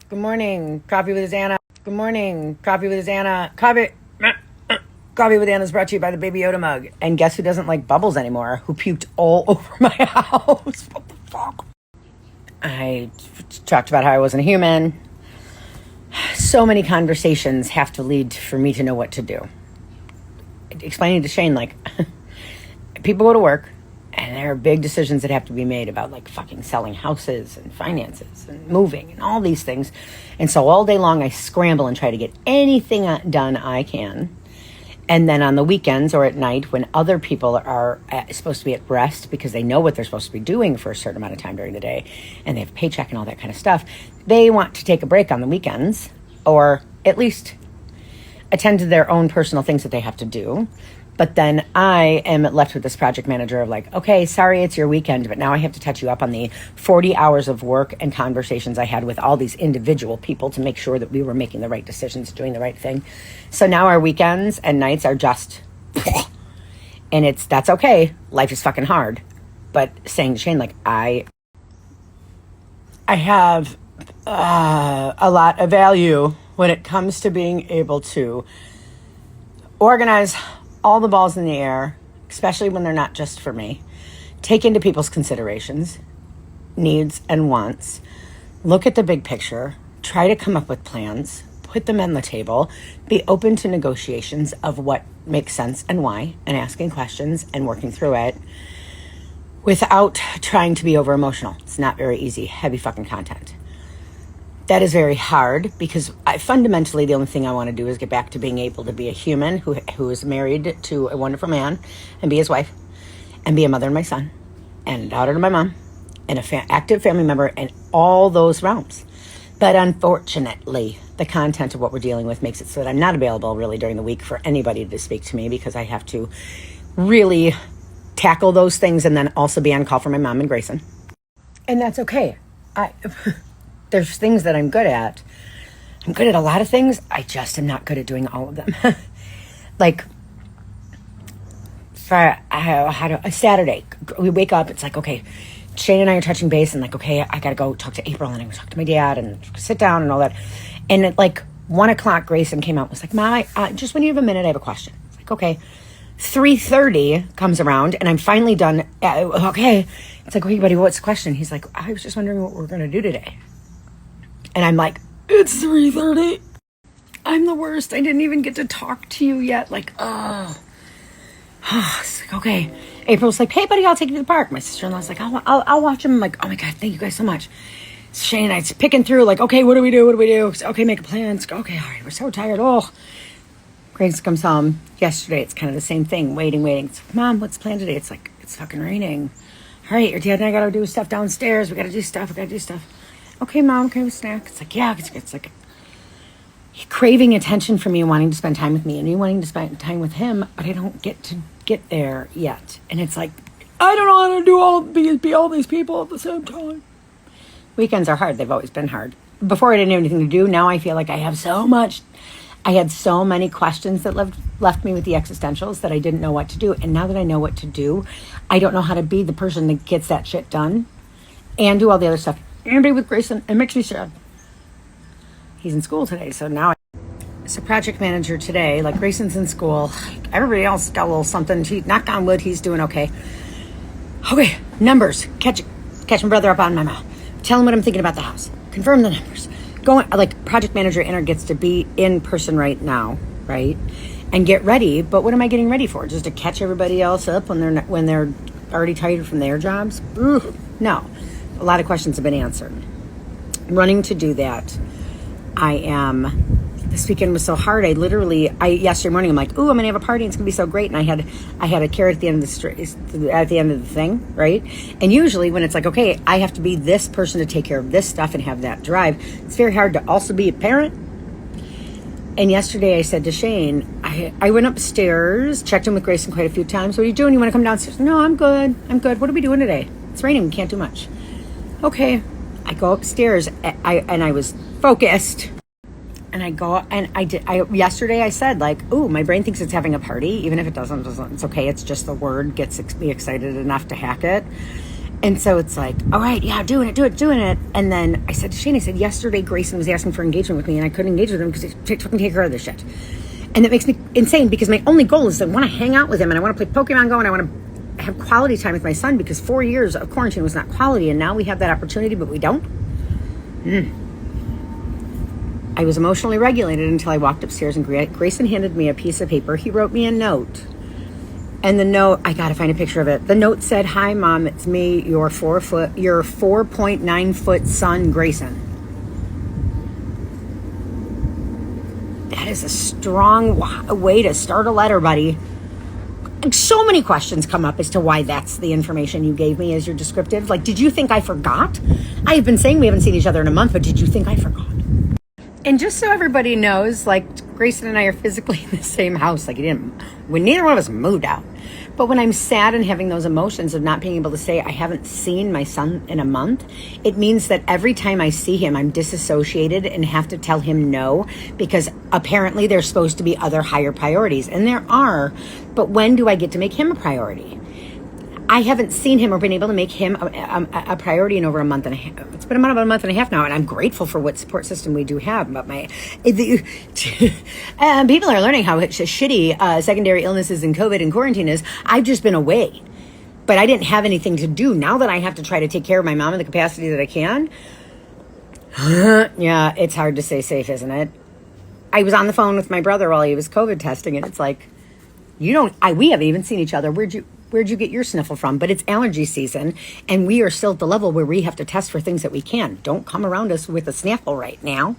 Good morning. Coffee with Anna. Good morning. Coffee with Anna. Coffee with Anna is brought to you by the Baby Yoda mug. And guess who doesn't like bubbles anymore? Who puked all over my house? What the fuck? I talked about how I wasn't a human. So many conversations have to lead for me to know what to do. Explaining to Shane, like, people go to work and there are big decisions that have to be made about, like, fucking selling houses and finances and moving and all these things. And so all day long I scramble and try to get anything done I can. And then on the weekends or at night when other people are supposed to be at rest because they know what they're supposed to be doing for a certain amount of time during the day and they have a paycheck and all that kind of stuff, they want to take a break on the weekends or at least attend to their own personal things that they have to do. But then I am left with this project manager of like, okay, sorry, it's your weekend, but now I have to touch you up on the 40 hours of work and conversations I had with all these individual people to make sure that we were making the right decisions, doing the right thing. So now our weekends and nights are just, and that's okay. Life is fucking hard. But saying to Shane, like, I have a lot of value when it comes to being able to organize all the balls in the air, especially when they're not just for me, take into people's considerations, needs and wants, look at the big picture, try to come up with plans, put them on the table, be open to negotiations of what makes sense and why, and asking questions and working through it without trying to be over emotional. It's not very easy, heavy fucking content. That is very hard because fundamentally the only thing I want to do is get back to being able to be a human who is married to a wonderful man and be his wife and be a mother to my son and a daughter to my mom and an active family member in all those realms. But unfortunately, the content of what we're dealing with makes it so that I'm not available really during the week for anybody to speak to me because I have to really tackle those things and then also be on call for my mom and Grayson. And that's okay. There's things that I'm good at. I'm good at a lot of things. I just am not good at doing all of them. Like, for a Saturday, we wake up, it's like, okay, Shane and I are touching base, and like, okay, I gotta go talk to April, and I'm gonna talk to my dad, and sit down, and all that. And at like 1 o'clock, Grayson came out and was like, Ma, just when you have a minute, I have a question. It's like, okay. 3:30 comes around, and I'm finally done. Okay. It's like, okay, buddy, what's the question? He's like, I was just wondering what we're gonna do today. And I'm like, it's 3:30. I'm the worst. I didn't even get to talk to you yet. Like, oh. It's like, okay. April's like, hey, buddy, I'll take you to the park. My sister-in-law's like, I'll watch him. I'm like, oh my God, thank you guys so much. Shane and I's picking through, like, okay, what do we do? Okay, make a plan. Okay, all right, we're so tired. Oh. Grace comes home. Yesterday, it's kind of the same thing. Waiting. It's like, Mom, what's the plan today? It's like, it's fucking raining. All right, your dad and I got to do stuff downstairs. We got to do stuff. Okay, Mom, can I have a snack? It's like, yeah, it's like craving attention from me and wanting to spend time with me and me wanting to spend time with him, but I don't get to get there yet. And it's like, I don't know how to do be all these people at the same time. Weekends are hard. They've always been hard. Before I didn't have anything to do. Now I feel like I have so much. I had so many questions that left me with the existentials that I didn't know what to do. And now that I know what to do, I don't know how to be the person that gets that shit done and do all the other stuff. And be with Grayson. It makes me sad. He's in school today, so now as a project manager today, like Grayson's in school. Everybody else got a little something. Knock on wood, he's doing okay. Okay, numbers. Catch my brother up on my mouth. Tell him what I'm thinking about the house. Confirm the numbers. Like project manager inner gets to be in person right now, right? And get ready. But what am I getting ready for? Just to catch everybody else up when they're already tired from their jobs? No. A lot of questions have been answered. Running to do that. This weekend was so hard. Yesterday morning, I'm like, ooh, I'm going to have a party. It's going to be so great. And I had a carrot at the end of the thing, right? And usually when it's like, okay, I have to be this person to take care of this stuff and have that drive, it's very hard to also be a parent. And yesterday I said to Shane, I went upstairs, checked in with Grayson quite a few times. What are you doing? You want to come downstairs? No, I'm good. What are we doing today? It's raining. We can't do much. Okay. I go upstairs and I was focused. And I go and yesterday I said like, ooh, my brain thinks it's having a party. Even if it doesn't, it's okay. It's just the word gets me excited enough to hack it. And so it's like, all right, yeah, doing it. And then I said to Shane, I said, yesterday Grayson was asking for engagement with me and I couldn't engage with him because he fucking take care of this shit. And that makes me insane because my only goal is I want to hang out with him and I want to play Pokemon Go and I want to have quality time with my son because 4 years of quarantine was not quality and now we have that opportunity, but we don't. I was emotionally regulated until I walked upstairs and Grayson handed me a piece of paper. He wrote me a note. And the note, I gotta find a picture of it. The note said, "Hi, Mom, it's me, your 4.9 foot son, Grayson." That is a strong way to start a letter, buddy. So many questions come up as to why that's the information you gave me as your descriptive. Like, did you think I forgot? I've been saying we haven't seen each other in a month, but did you think I forgot? And just so everybody knows, like, Grayson and I are physically in the same house. Like, neither one of us moved out. But when I'm sad and having those emotions of not being able to say I haven't seen my son in a month, it means that every time I see him, I'm disassociated and have to tell him no, because apparently there's supposed to be other higher priorities. And there are, but when do I get to make him a priority? I haven't seen him or been able to make him a priority in over a month and a half. It's been about a month and a half now, and I'm grateful for what support system we do have. But people are learning how shitty secondary illnesses and COVID and quarantine is. I've just been away, but I didn't have anything to do. Now that I have to try to take care of my mom in the capacity that I can, yeah, it's hard to stay safe, isn't it? I was on the phone with my brother while he was COVID testing, and it's like, we haven't even seen each other. Where'd you get your sniffle from? But it's allergy season, and we are still at the level where we have to test for things that we can. Don't come around us with a sniffle right now.